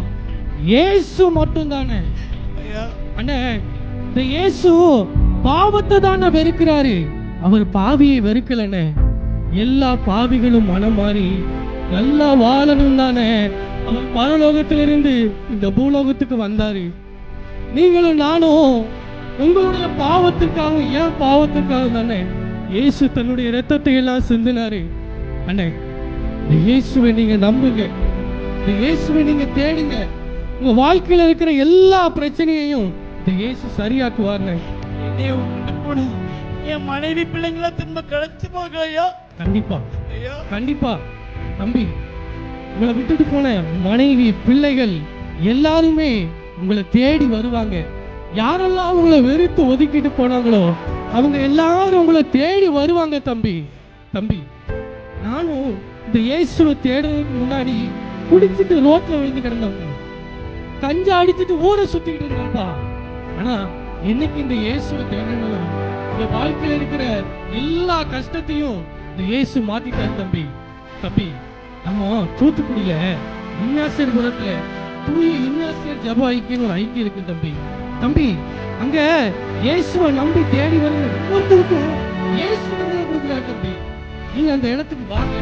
[SPEAKER 12] இயேசு மட்டும்தானே.
[SPEAKER 1] ஐயா,
[SPEAKER 12] அண்ணே, இந்த இயேசு பாவத்தை தானே வெறுக்கிறாரு, அவர் பாவியை வெறுக்கலண்ணே. எல்லா பாவிகளும் மனம் மாறி நல்லா வாழணும் தானே அவர் பரலோகத்திலிருந்து இந்த பூலோகத்துக்கு வந்தாரு. நீங்களும் நானும் உங்களுடைய பாவத்துக்காக, ஏன் பாவத்துக்காக தானே இயேசு தன்னுடைய இரத்தத்தை எல்லாம் சிந்தினாரு. அண்ணே, இந்த இயேசுவை நீங்க நம்புங்க, இந்த இயேசுவை நீங்க தேடுங்க. உங்க வாழ்க்கையில இருக்கிற எல்லா பிரச்சனையையும் இந்த இயேசு சரியாக்குவார்ண்ணே.
[SPEAKER 1] என்னை விட்டு கூட என் மனைவி பிள்ளைங்கள திரும்ப கிடைச்சுப்பாங்க ஐயா.
[SPEAKER 12] கண்டிப்பா
[SPEAKER 1] ஐயா,
[SPEAKER 12] கண்டிப்பா தம்பி, உங்களை விட்டுட்டு போன மனைவி, பிள்ளைகள் எல்லாருமே உங்களை தேடி வருவாங்க. யாரெல்லாம் உங்களை வெறுத்து ஒதுக்கிட்டு போனாங்களோ அவங்க எல்லாரும் உங்களை தேடி வருவாங்க தம்பி. தம்பி, நானும் இந்த இயேசுவை தேடுறதுக்கு முன்னாடி குடிச்சிட்டு ரோட்ல விழுந்து கிடந்தவங்க, கஞ்சா அடிச்சுட்டு ஊரை சுத்திக்கிட்டு இருந்தாப்பா. ஆனா என்னைக்கு இந்த இயேசுவை தேடணும், இந்த வாழ்க்கையில இருக்கிற எல்லா கஷ்டத்தையும் இந்த இயேசு மாத்திட்டாரு தம்பி. தம்பி, நம்ம தூத்துக்குடியில இன்னாசியர்புரத்துல தூய இன்னாசியர் ஜப ஐக்கியம் ஒரு ஐக்கியம் இருக்கு தம்பி. தம்பி, அங்க இயேசுவை நம்பி தேடி வருங்க ஒவ்வொருத்தருக்கும் இயேசு கொடுக்குறாரு தம்பி. நீங்க அந்த இடத்துக்கு வாங்க,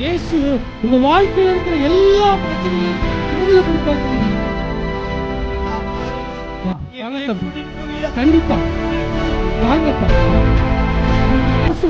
[SPEAKER 12] இயேசு உங்க வாழ்க்கையில இருக்கிற எல்லா பிரச்சனையும் உங்களுக்கு கொடுப்பாரு தம்பி. வாங்க தம்பி, கண்டிப்பா வாங்கப்பா. இயேசு